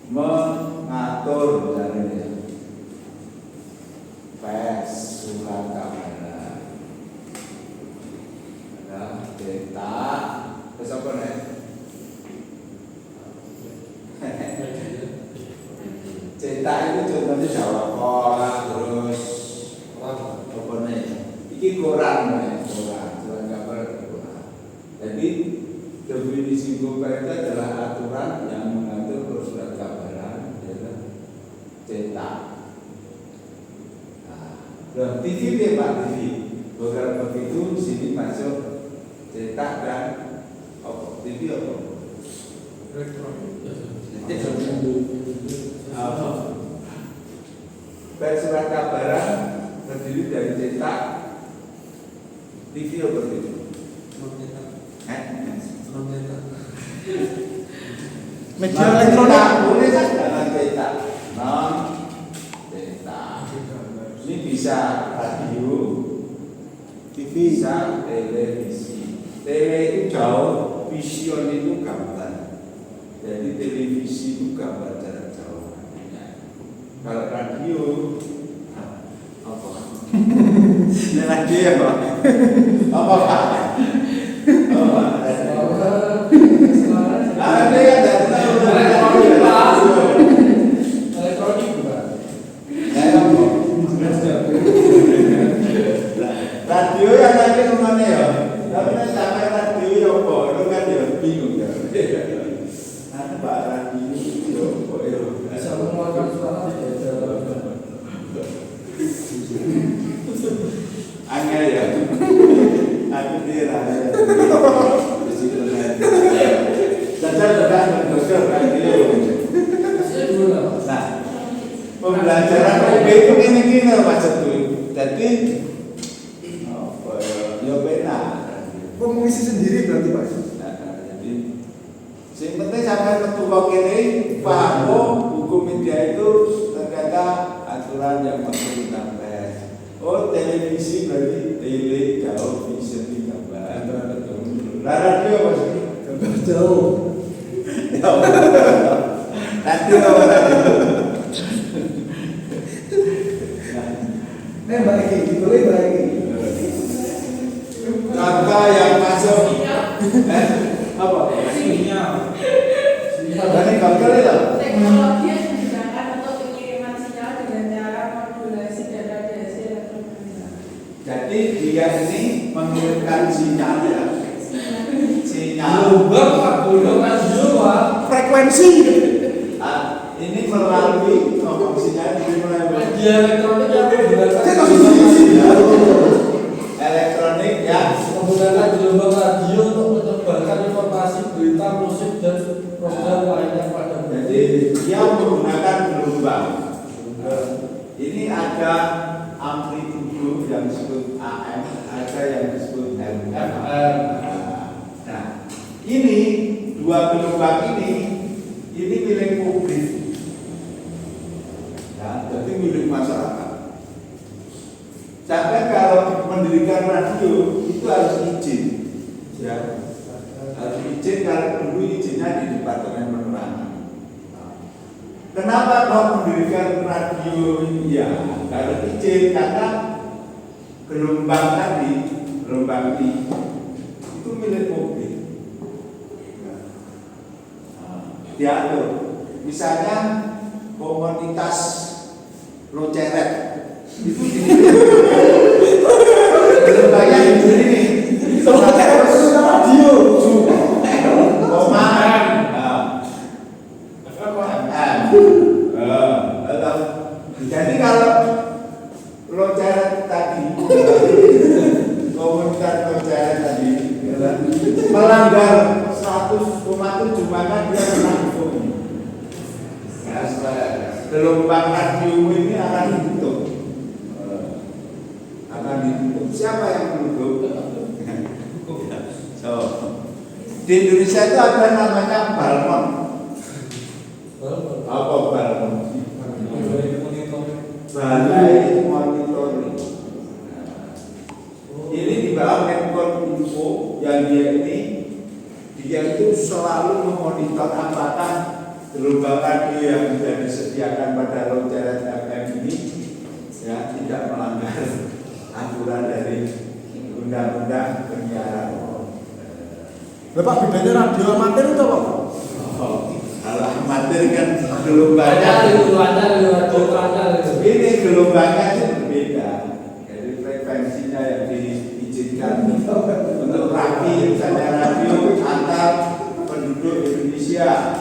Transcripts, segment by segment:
mengatur misalnya pers surat kabar ada cetak terus apa nih cetak itu contohnya Jawa Post terus apa nih ini koran nih koran surat kabar koran jadi definisi buka itu adalah aturan yang mengatur surat kabaran cetak. Nah, TV ya Pak TV. Beberapa begitu sini masuk cetak dan TV apa? Elektronik. Surat kabaran terdiri dari cetak, TV apa itu? Media elektronik boleh kan dengan cetak, non cetak. Ini bisa radio, TV, bisa televisi. Tele itu jauh, vision itu gambar. Jadi televisi itu gambar jarak jauh. Kalau radio apa? Radio apa? Apa Pak? Apa? Ada yang tidak tahu elektronik bukan? Radio yang nanti kemana ya? Tapi nanti sampai radio ya apa? Itu kan ya bingung ya. Nanti Pak radio ya apa ya? Bisa mengeluarkan suara tidak ada. Angel ya. Aku dia nah, pembelajaran OB itu gini maksudku. Jadi, ya benar. mengisi sendiri berarti Pak. Jadi, yang penting sampai ketua kini paham hukum media itu terkata aturan yang masuk di pers. Oh, televisi berarti tele jauh vision di gambar. Radio maksudnya Gambar jauh. Nanti kalau Mbak Eki, boleh Mbak Eki? kata yang masuk apa? Sinyal. Ini gambar ya? Teknologi yang digunakan untuk pengiriman sinyal dengan cara modulasi dan radiasi elektromagnetik. Jadi dia ini mengirimkan sinyal ya. Sinyal Gelombang Pak, gelombang radio Pak. Frekuensi. ini melalui sinyal melalui Media elektronik yang menggunakan elektronik ya. menggunakan gelombang radio untuk menyebarkan informasi, berita, musik dan program lainnya pada Jadi dia menggunakan gelombang. Ini ada amplitudo yang disebut AM, ada yang disebut FM. Nah, ini dua gelombang ini milik publik. Ya, jadi milik masyarakat. Sampai kalau mendirikan radio itu harus izin, ya. Harus izin kalau dulu izinnya di Departemen Penerangan. Kenapa kau mendirikan radio ini? Ya, kalau izin karena gelombang tadi, gelombang ini itu milik publik. Diatur, misalnya komunitas Loceret itu gelombangnya ini. Loceret itu radio. Jadi kalau Loceret tadi, komunitas Loceret tadi melanggar 100,7 maka dia kena hukum. Gelombang radio ini akan ditutup. Siapa yang menutup? So, di Indonesia itu ada namanya Balmon. Apa Balmon? Balai monitoring. Ini di bawah Menkominfo yang dia itu selalu memonitor apakah gelombang gelombang radio yang sudah disediakan pada lonjaran FM ini ya tidak melanggar aturan dari undang-undang penyiaran. Bapak bedanya radio amatir itu apa? Kalau amatir kan gelombangnya ini gelombangnya itu berbeda. Jadi frekuensinya yang diizinkan untuk misalnya radio antar penduduk Indonesia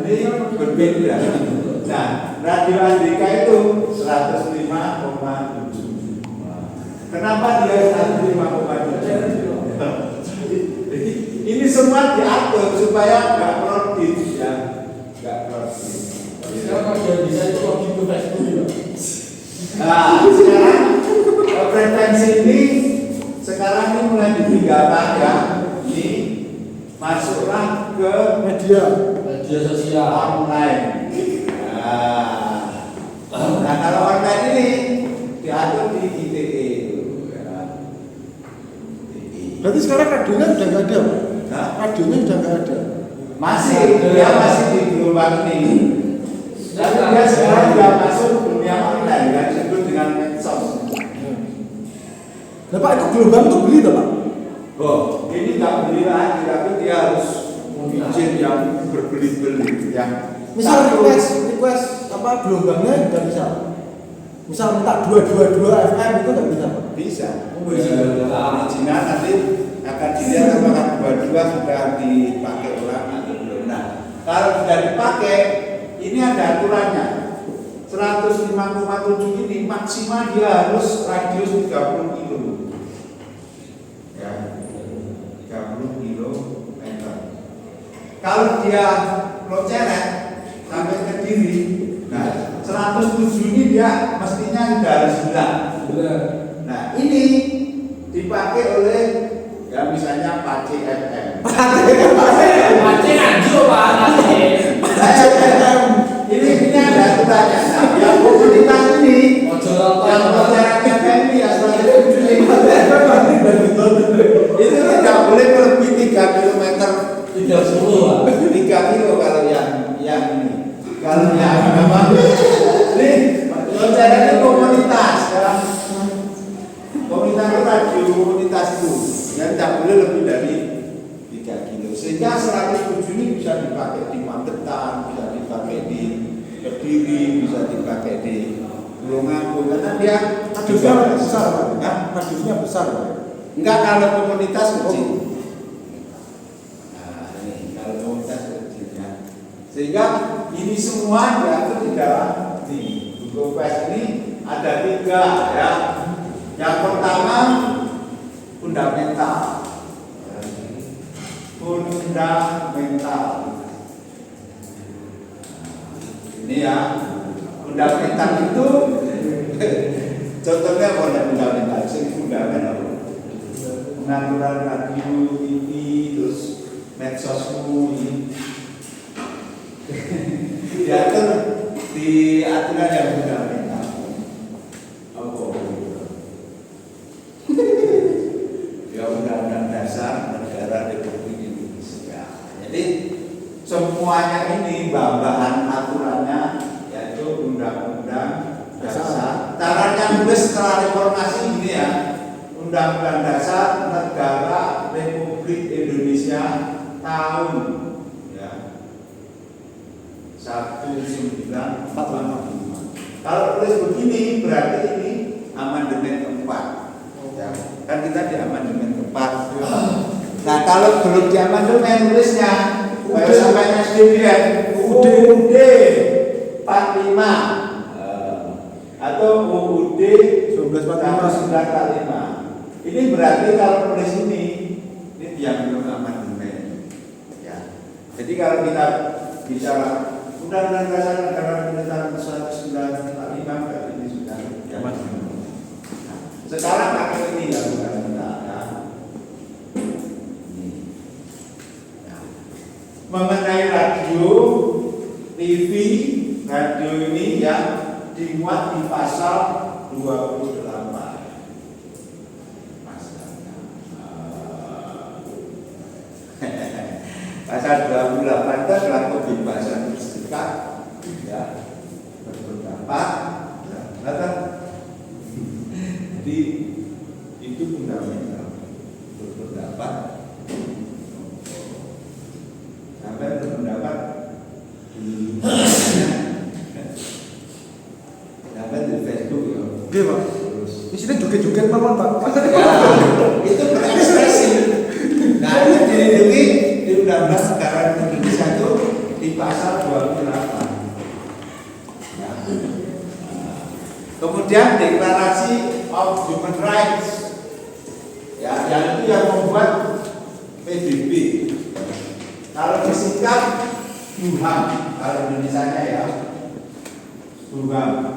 ini berbeda. Nah, radio Andika itu 105,7. Kenapa dia 105,7? Ini semua diatur supaya nggak kredit ya, nggak kredit. Sekarang dia bisa itu lagi ke Facebook ya. Nah, sekarang frekuensi ini sekarang ini mulai ditinggalkan ya. Ini masuklah ke media sosial online. Nah, kalau online ini diatur di ITE. Berarti sekarang radionya udah nggak ada, Pak? Nah, Radionya udah nggak ada. dia masih di gelombang ini. Tapi dia sekarang sudah masuk dunia online yang disebut dengan medsos. Nah, Pak, itu gelombang tuh beli tuh, Pak? Oh, ini nggak beli lagi, tapi dia harus izin yang berbeli-beli yang Misal request apa gelombangnya nggak bisa. Misal minta 222 FM itu nggak bisa, Pak? bisa. Original nanti akan dilihat apakah dua-dua sudah dipakai orang atau belum. Nah, kalau sudah dipakai, ini ada aturannya. 105,7 ini maksimal dia harus radius 30 kilo. Ya, 30 kilometer. Kalau dia loncaran sampai ke Kediri, nah 107 ini dia mestinya sudah harus hilang. Nah, ini dipakai oleh ya misalnya Pace FM. Pace anjir Pak. Ini ada aturannya. Nah, yang komunitas ini yang loncaran FM ini ya itu tidak boleh lebih 3 kilometer 30 Pak. 3 kilo kalau yang ini. Kalau yang memang ini loncaran itu komunitas ya. Komunitas itu radio komunitas itu yang tidak boleh lebih dari 3 kilo. Sehingga 107 ini bisa dipakai di Magetan, bisa dipakai di Kediri, bisa dipakai di Tulungagung karena dia Radiusnya besar, Pak. Hah? Radiusnya besar, Pak. Enggak kalau komunitas kecil. Nah, ini kalau komunitas kecilnya. Sehingga ini semua diatur di dalam Google Flash ini ada 3 ya. Yang pertama fundamental. Fundamental. Ini ya. Fundamental itu contohnya fundamental. Sing fundamental. Pengaturan radio, TV, terus medsosmu ini diatur di aturan yang fundamental. Ya Undang-Undang Dasar Negara Republik Indonesia. Jadi semuanya ini bahan aturannya yaitu Undang-Undang Dasar. Caranya nulis setelah reformasi ini ya. Undang-Undang Dasar Negara Republik Indonesia tahun ya 1945. Kalau tulis begini berarti ini amandemen keempat. Ya, kan kita di amandemen keempat. Nah kalau belum di amandemen tulisnya sampai SDM UUD 45 atau UUD 1945. Ini berarti kalau tulis ini yang belum amandemen. Ya. Jadi kalau kita bicara Undang-Undang Dasar Negara Republik Indonesia 1945 berarti ini sudah amandemen. Sekarang pakai ini ya bukan kita ya. Mengenai radio, TV, radio ini yang dimuat di pasal 28. Pasal 28 itu adalah kebebasan Oke Pak. Di sini joget-joget mawon Pak. Ya, itu berekspresi. Nah, itu dilindungi di Undang-Undang Negara Indonesia itu di pasal 28. Ya. Kemudian Deklarasi of Human Rights, ya, yang itu yang membuat PBB. Kalau disingkat HUHAM, kalau Indonesianya ya, HUHAM,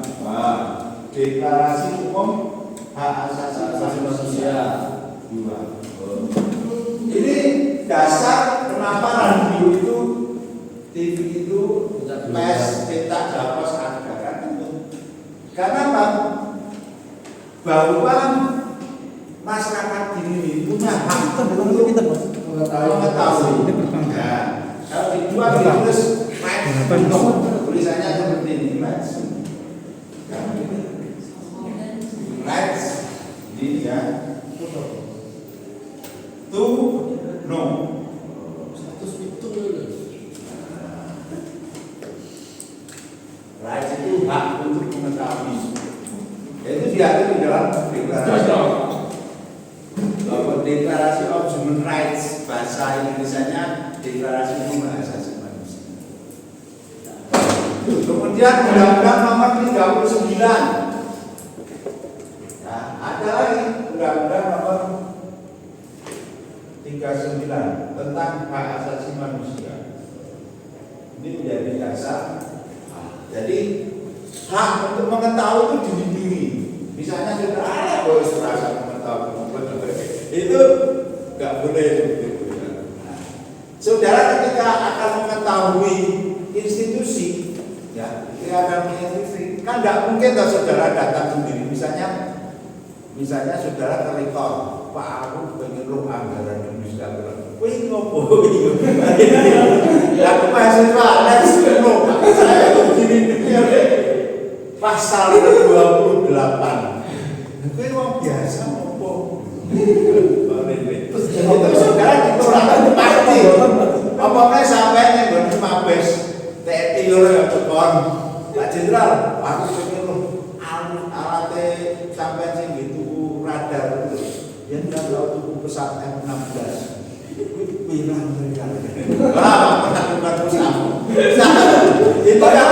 Deklarasi Umum Hak Asasi Manusia. Ini dasar kenapa radio itu, TV itu, pers, cetak, japos ada kan? Karena apa? Bahwa masyarakat ini punya hak untuk mengetahui. Ya. Kalau dijual terus tulisannya seperti ini, rights. Rights, ini ya. To know. Status itu Rights itu hak untuk mengetahui. Itu diatur di dalam deklarasi. Deklarasi of Human Rights, bahasa Indonesianya Deklarasi Umum Hak Asasi Manusia. Kemudian Undang-Undang Nomor 39. Nah, ada lagi Undang-Undang Nomor 39 tentang hak asasi manusia. Ini menjadi dasar. Jadi hak untuk mengetahui itu dilindungi. Misalnya saudara boleh merasa mengetahui itu nggak boleh. Saudara ketika akan mengetahui institusi, ya, ketika akan institusi, kan nggak mungkin kalau saudara datang sendiri. Misalnya saudara ke rektor, Pak aku pengen roh anggaran Indonesia berapa? Wih ngopo? Aku mahasiswa, ada sebelum saya begini pasal 28. Itu orang biasa ngopo. Itu saudara ditolak pasti. Apa sampai nih mabes TNI yang cekon, Pak Jenderal, aku pengen roh alatnya sampai sih gitu radar itu. Yang nggak tahu tuh pesawat F-16 pirang mereka melakukan usaha itu kan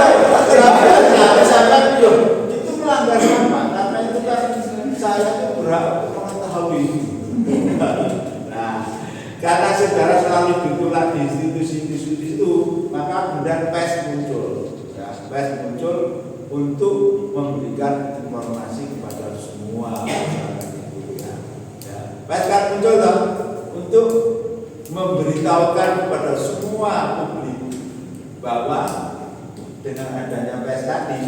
itu melanggar apa? Karena itu kan saya itu berhak mengetahui. Nah, karena saudara selalu ditolak di institusi-institusi itu, maka kemudian pers muncul, ya, pers muncul untuk memberikan informasi kepada semua. Pers kan muncul dong untuk memberitahukan kepada semua publik bahwa dengan adanya pers tadi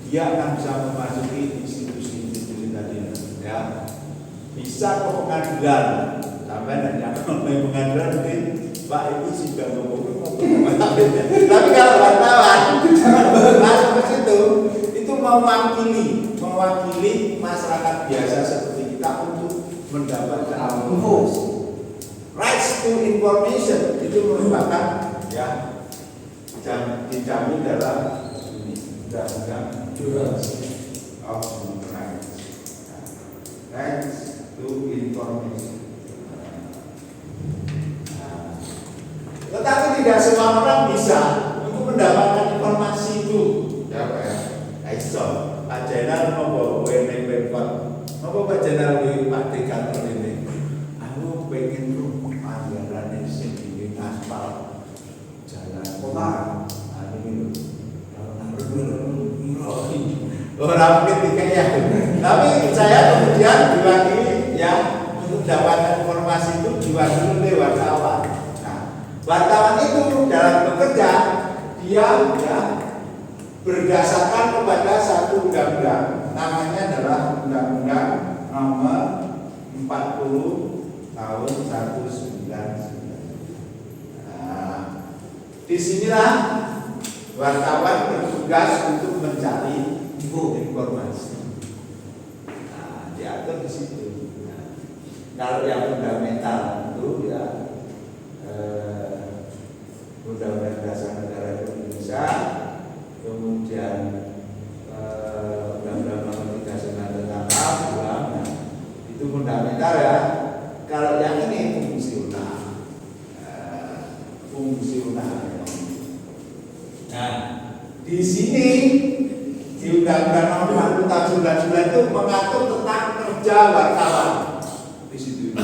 dia akan bisa memasuki institusi-institusi tadi, ya, bisa ke pengadilan sampai hanya pengadilan mungkin Pak ini sudah ngomong tapi kalau wartawan masuk ke situ itu mewakili masyarakat biasa seperti kita untuk mendapatkan informasi. Rights to information itu merupakan, ya, dijamin dalam Undang-Undang of Human Rights. Rights to information. Tetapi tidak semua orang bisa untuk mendapatkan informasi itu. Ya Pak ya. Aiso, Pak Jenderal nopo wene pemkot. Nopo Pak Jenderal Pak Dekan ini. Aku pengen tuh anggaran sing di aspal jalan kota. Orang mungkin tidak ya. Tapi saya kemudian diwakili, ya, untuk mendapatkan informasi itu diwakili oleh wartawan. Wartawan itu dalam bekerja dia, ya, berdasarkan kepada satu undang-undang, namanya adalah Undang-Undang Nomor 40 Tahun 1999. Nah, disinilah wartawan bertugas untuk mencari informasi. Nah, diatur di situ. Nah, kalau yang fundamental itu, ya, Undang-Undang Dasar Negara Indonesia, kemudian Undang-Undang Nomor 39 Nah, di sini di Undang-Undang Nomor 40 Tahun 99 itu mengatur tentang kerja wartawan di situ.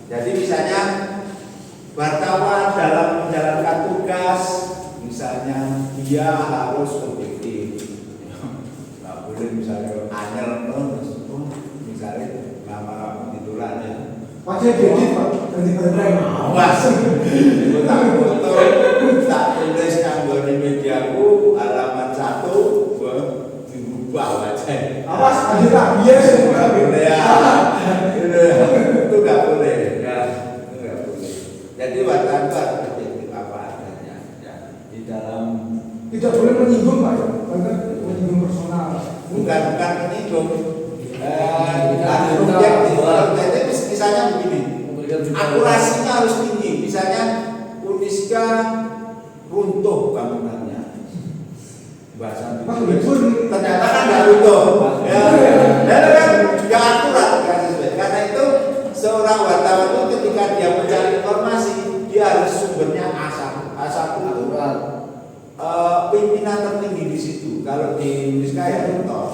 Jadi misalnya wartawan dalam menjalankan tugas, misalnya dia harus objektif, nggak boleh misalnya anyel terus, misalnya nama titulannya. Wajib edit Pak, ganti baterai. Awas, itu tak foto, tak tulis kanggo di mediaku halaman 1, dirubah wajah. Awas, ada tak bias. Nggak boleh ya, itu nggak boleh, ya, itu nggak boleh. Jadi wartawan itu harus objektif apa adanya, ya, di dalam Tidak boleh menyinggung Pak, ya. Bahkan menyinggung personal. bukan menyinggung. Objektif, misalnya begini. Akurasinya harus tinggi, misalnya Uniska runtuh bangunannya, bahasa ternyata kan nggak runtuh, ya kan nggak akurat, karena itu seorang wartawan itu ketika dia mencari informasi dia harus sumbernya A1 itu pimpinan tertinggi di situ. Kalau di Uniska ya runtuh,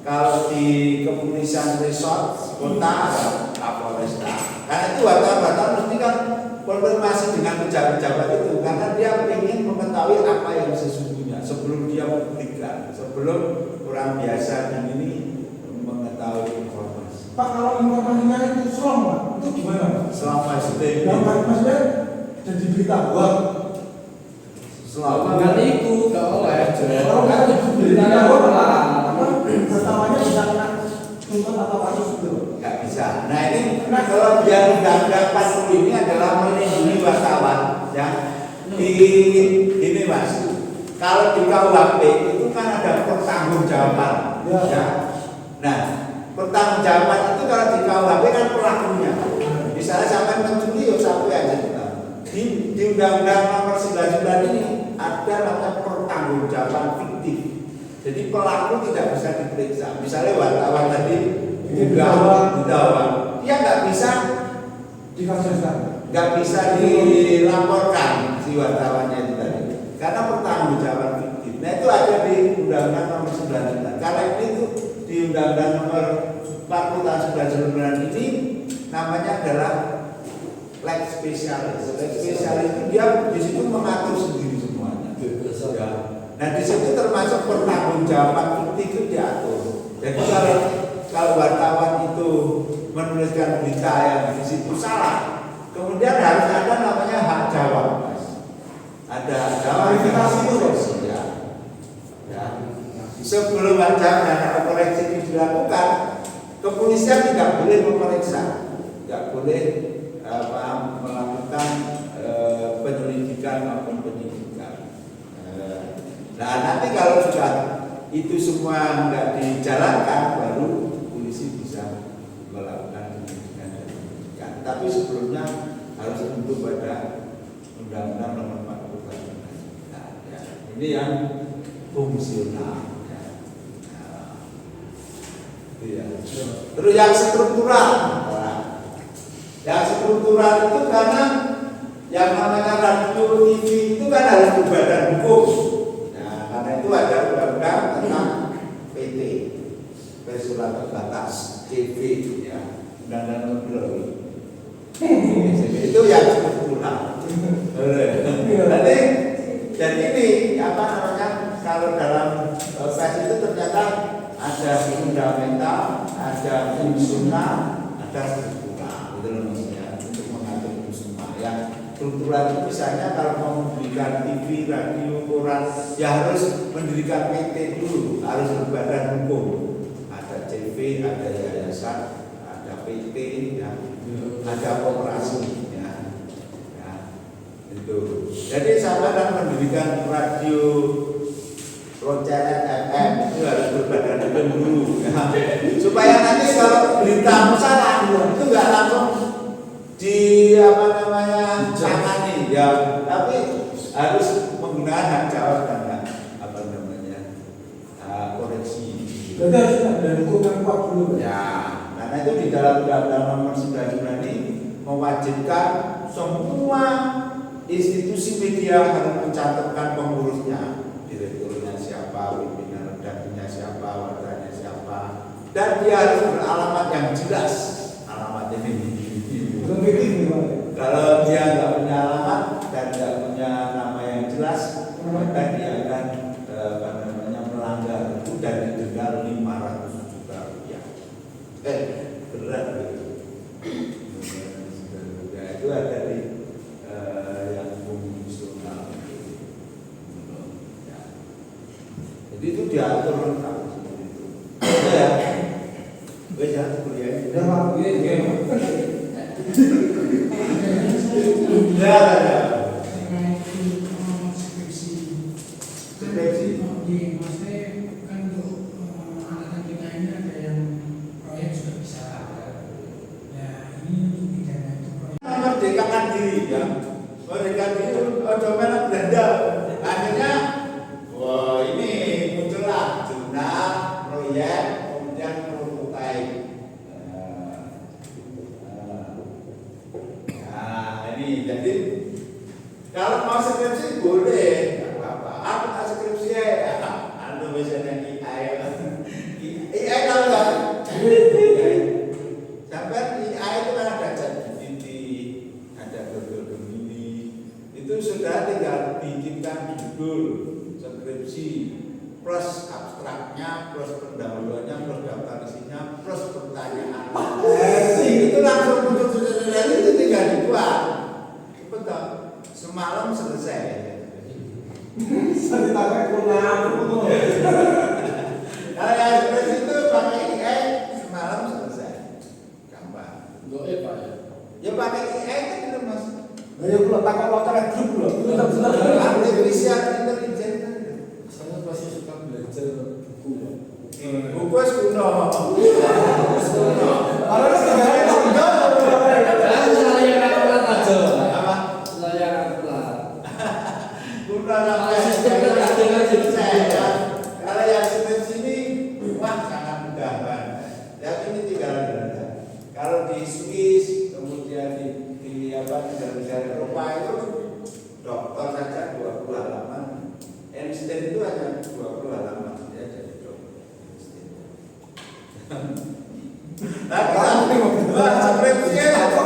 kalau di kepolisian resort kota ada Kapolresta. Karena itu wartawan mesti kan konfirmasi dengan pejabat-pejabat itu, karena dia ingin mengetahui apa yang sesungguhnya sebelum dia publikkan, sebelum orang biasa ini mengetahui informasi. Pak, kalau informasinya itu serong Pak, itu gimana Pak? Selama maksudnya jadi berita bohong. selama Kan itu gak oleh. Kalau Kan nggak itu beritanya beritanya bohong, apa? pertamanya bisa kena tuntut atau kasus gitu. nggak bisa. Nah ini kalau dia Undang-Undang 40 ini adalah melindungi wartawan, ya. Di ini Mas, kalau di KUHP itu kan ada pertanggungjawaban, ya. Nah, pertanggungjawaban itu kalau di KUHP kan pelakunya. Misalnya sampai mencuri, ya sampai aja kita. Di Undang-Undang Nomor 99 ini ada namanya pertanggungjawaban fiktif. Jadi pelaku tidak bisa diperiksa. Misalnya wartawan tadi didakwa, dia nggak bisa Dikasuskan. nggak bisa dilaporkan si wartawannya itu tadi, karena pertanggungjawaban fiktif. Nah itu ada di Undang-Undang Nomor 99. Karena itu di Undang-Undang Nomor 40 Tahun 99 ini namanya adalah lex specialis. Lex specialis itu dia di situ mengatur sendiri semuanya. Ya. Nah di situ termasuk pertanggungjawaban fiktif itu diatur. Jadi kalau wartawan itu menuliskan berita yang di situ salah, kemudian harus ada namanya hak jawab, Mas. Ada hak jawab Klarifikasi itu, ya. Ya. Sebelum hak jawab dan hak koreksi itu dilakukan, kepolisian tidak boleh memeriksa, tidak boleh melakukan penyelidikan maupun penyidikan. Nah nanti kalau sudah itu semua nggak dijalankan, baru polisi bisa melakukan penyelidikan dan penyidikan. Tapi sebelumnya harus tunduk pada Undang-Undang Nomor 40 Tahun 99. Nah, ya. Ini yang fungsional. Ya. Nah, itu ya. Terus yang struktural. Nah, yang struktural itu karena yang namanya radio TV itu kan harus berbadan hukum. Nah, karena itu ada undang-undang tentang PT, Surat Terbatas, TV, ya, undang-undang nomor itu yang struktural. Jadi ini apa namanya? Kalau dalam pers itu ternyata ada fundamental, ada fungsional, ada struktural. Itu maksudnya untuk mengatur itu semua. Yang struktural itu misalnya kalau mau mendirikan TV, radio, koran, ya harus mendirikan PT dulu, harus berbadan hukum. Ada CV, ada yayasan, ada PT, ya, ada koperasi, ya, itu. Jadi sama dengan mendirikan radio Ronceret FM itu harus berbadan hukum dulu, ya. Supaya nanti kalau berita salah itu nggak langsung di apa namanya tangani, ya, tapi harus menggunakan hak jawab dan apa namanya koreksi. Berarti harus ada hukum yang kuat dulu. Ya, karena itu di dalam Undang-Undang Nomor 99 ini mewajibkan semua institusi media harus mencatatkan pengurusnya, direkturnya siapa, pimpinan redakturnya siapa, wartanya siapa, dan dia harus beralamat yang jelas. Alamatnya ini. Kalau dia nggak punya alamat dan nggak punya nama yang jelas, maka dia akan melanggar itu dan didenda 500 juta rupiah. Berat gitu. Ya, itu ada di yang fungsional. Ya. Jadi itu diatur lengkap seperti itu. Ya, gue jangan kuliah. Ya. Skripsi. Maksudnya kan untuk angkatan kita ini ada yang proyek sudah bisa. Ya ini untuk bidangnya itu proyek. Merdekakan diri ya. Merdekakan diri otomatis Belanda. Akhirnya wah ini muncullah jurnal, proyek, kemudian prototipe. Nah ini jadi kalau mau skripsi boleh, nggak apa-apa. Aku tak skripsi ya, anu misalnya AI tahu nggak? Sampai AI itu kan ada ChatGPT, ada Google Gemini. Itu sudah tinggal bikinkan judul skripsi plus abstraknya, plus pendahuluannya, plus daftar isinya, plus pertanyaan. Itu langsung muncul itu tinggal dibuat. Betul. Semalam selesai. Saya ditanya kurang. Kalau yang seperti itu pakai AI semalam selesai. Gampang. Goib Pak ya. Ya pakai AI kan itu mas. Nah, ya kalau takut lotre grup loh. Artificial intelligence kan. Saya masih suka belajar buku. Buku kuno. Kalau sejarah enggak. Saya yang pelat aja. Apa? Saya yang pelat. Kuno sampai selesai ya. Kalau yang seperti sini, wah sangat mudah banget. Ya ini tinggal ada. Kalau di Swiss, kemudian di negara-negara Eropa itu dokter saja 20 halaman. Einstein itu hanya 20 halaman ya jadi dokter. Nah, skripsi ada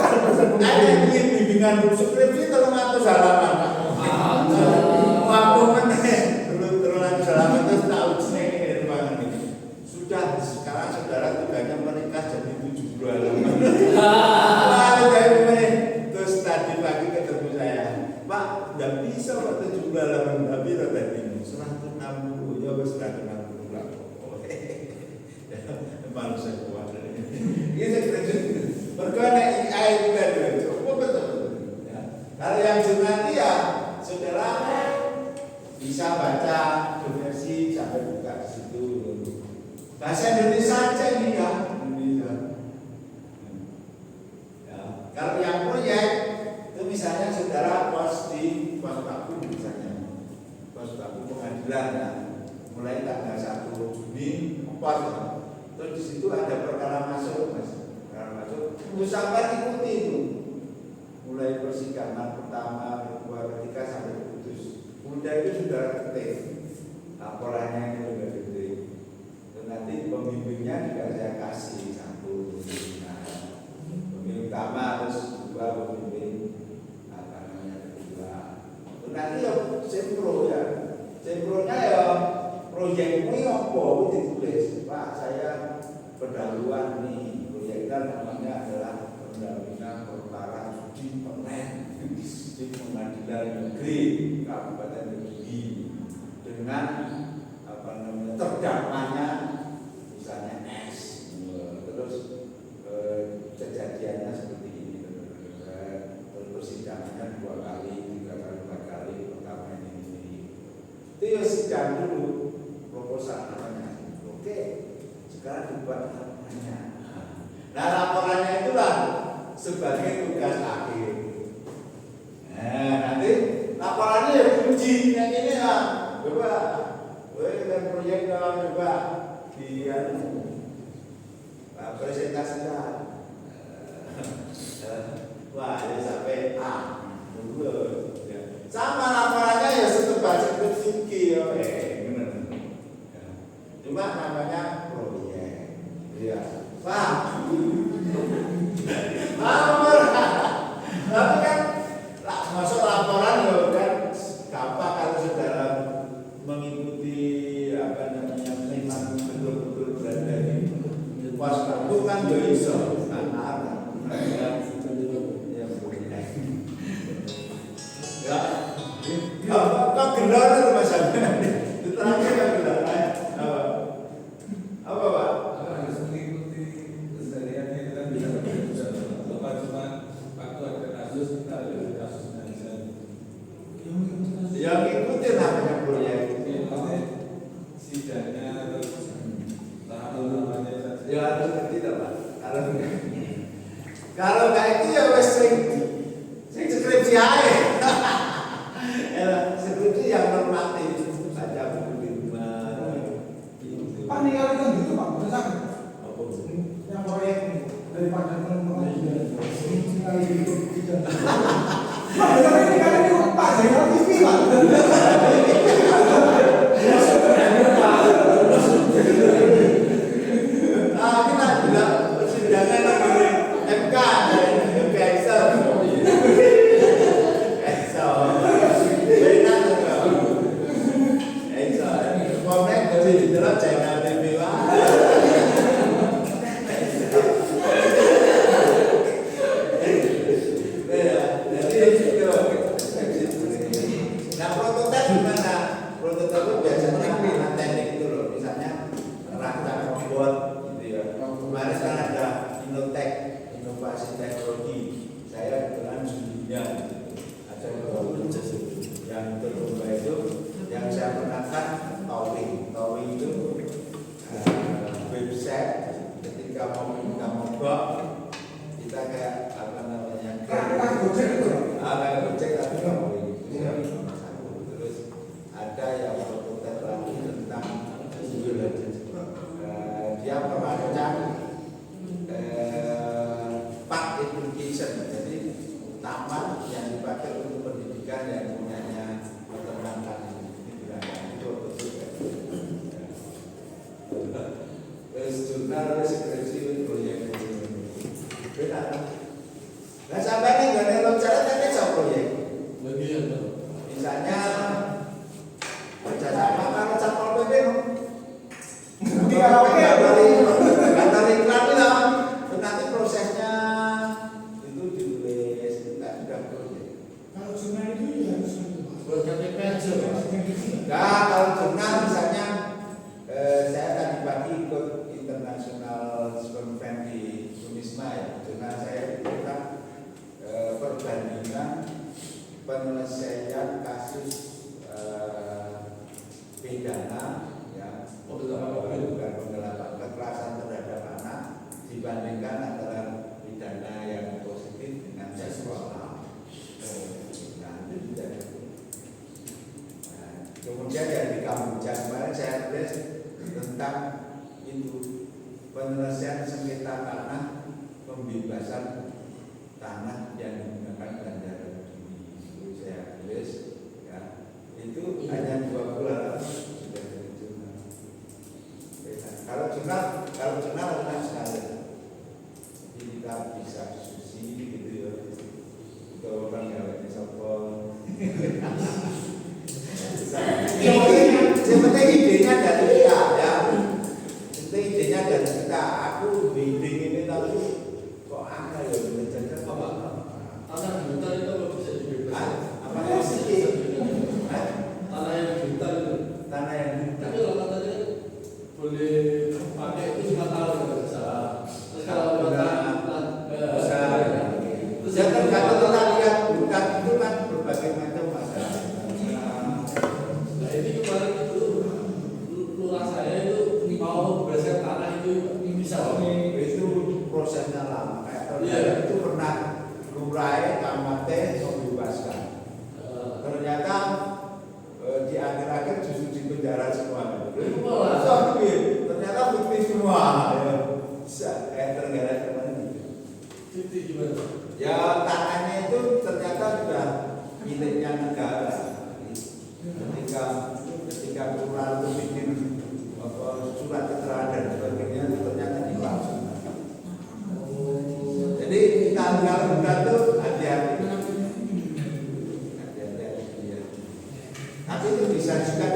bimbingan skripsi 300 halaman. Waktu meneh terus halaman itu tak ujinya ruangan ini. Sudah sekarang saudara tugasnya menikah jadi 70 halaman. Terus tadi pagi ketemu saya, Pak, nggak bisa Pak 70 halaman, tapi tadi 160, ya wes 160 lah. Manusia kuat. Ini skripsi. Berkena AI juga coba betul. Kalau yang jurnal ya, saudara bisa baca versi sampai buka di situ. Bahasa Indonesia aja ini ya. Kalau yang proyek itu misalnya saudara pos di pos Baku misalnya, pos Baku pengadilan ya, mulai tanggal 1 Juni pos ya. Terus di situ ada perkara masuk mas, perkara masuk, sampai ikuti itu, mulai persidangan pertama, kedua, ketiga sampai putus. Udah itu sudah ketik, laporannya itu sudah ketik. Dan nanti pembimbingnya juga saya kasih satu. Pembimbing utama terus dua pembimbing apa namanya kedua. Nanti ya sempro ya, sempronya ya proyek ini apa ditulis. Pak saya pendahuluan nih proyeknya namanya adalah pendampingan perkara judi online di pengadilan negeri Kabupaten Kediri dengan apa namanya terdakwanya misalnya S, terus kejadiannya seperti ini, terus persidangannya 2 kali, 3 kali, 4 kali, pertama ini. Itu ya sidang dulu proposal namanya. Oke, sekarang dibuat laporannya. Nah laporannya itulah sebagai tugas akhir. Nah nanti laporannya ya uji yang ini lah. Coba, dan proyek dalam coba dia presentasikan. Wah, ini sampai A, dulu ya. cuma namanya proyek. Iya, paham? Tapi kan masuk laporan loh kan gampang kalau saudara mengikuti apa namanya memang betul-betul berada di pos kampung kan ya iso ya kok gelar itu Mas Abang diterangkan kan gelar apa Pak? Harus mengikuti kesehariannya kita bisa bapak cuma waktu ada kasus kita ada kasus saja. Yang ikutin namanya proyek. Sidangnya terus tahapan-tahapannya saja. Ya harus ngerti tak Pak? Kalau kayak itu ya wes sing skripsi aja. Skripsi yang normatif saja di rumah. Pak nih kalau kan gitu Pak, bener sakit. Apa? Yang proyek ini daripada ngomong sekali gitu tidak. Pak bener ini kan ini Pak Zainal TV Pak. Kita juga persidangan dari MK dari Excel. Benar enggak? Excel. Komen dari jelas channel TV lah. Nah, prototipe gimana? Prototipe itu biasanya dengan teknik itu loh. Misalnya rancang robot gitu ya. Kemarin kan ada Innotech, inovasi teknologi. Saya kebetulan studinya ada yang berlomba itu yang saya pernahkan towing. Towing itu website ketika mau minta mogok kita kayak apa namanya? Kayak Gojek itu. Kayak Gojek tapi towing. Terus ada yang prototipe lagi tentang dia merancang park education, jadi taman yang dipakai untuk pendidikan yang punyanya peternakan itu terus jurnal skripsi proyek beda. Nah sampai ini gak ada cara kan proyek. Misalnya kerjasama kalau Satpol PP kantor iklan lah, nanti prosesnya itu ditulis, kita sudah proyek. Kalau jurnal itu ya harus itu Pak. Buat KTP aja. Nah kalau jurnal misalnya saya tadi pagi ikut internasional conference di Unisma ya, jurnal saya itu kan perbandingan penyelesaian kasus pidana ya, bukan penggelapan kekerasan terhadap anak dibandingkan antara pidana yang positif dengan seksual. Nah, itu juga. Nah, kemudian yang di Kamboja kemarin saya tulis tentang itu penyelesaian sengketa tanah, pembebasan tanah yang menggunakan bandara itu saya tulis ya, itu hanya 2 bulan sudah jadi jurnal. Kalau jurnal tenang sekali, jadi kita bisa diskusi gitu ya, itu orang yang sopor. Yang penting idenya dari kita ya, penting idenya dari kita. Aku bidding ini tapi kok angka ya bener-bener apa? Tanah juta itu bisa dibebaskan. Apa sih? Tanah yang juta itu. Tanah yang Tapi kalau katanya boleh pakai itu 5 tahun nggak bisa. Terus kalau ya tergantung kita lihat bukan itu kan berbagai macam masalah. Nah ini kemarin itu lurah saya itu mau bebaskan tanah itu bisa. Itu prosesnya lama. Kayak itu pernah lurah camatnya membebaskan. Ternyata di akhir-akhir justru di penjara semua. Ternyata bukti semua. Tergara kemana? Bukti gimana? Ya tanahnya itu ternyata sudah miliknya negara. Ketika kelurahan itu bikin surat Jadi kalau bukan tuh hati-hati. Mengambil ini. Hati-hati, iya. Tapi itu bisa juga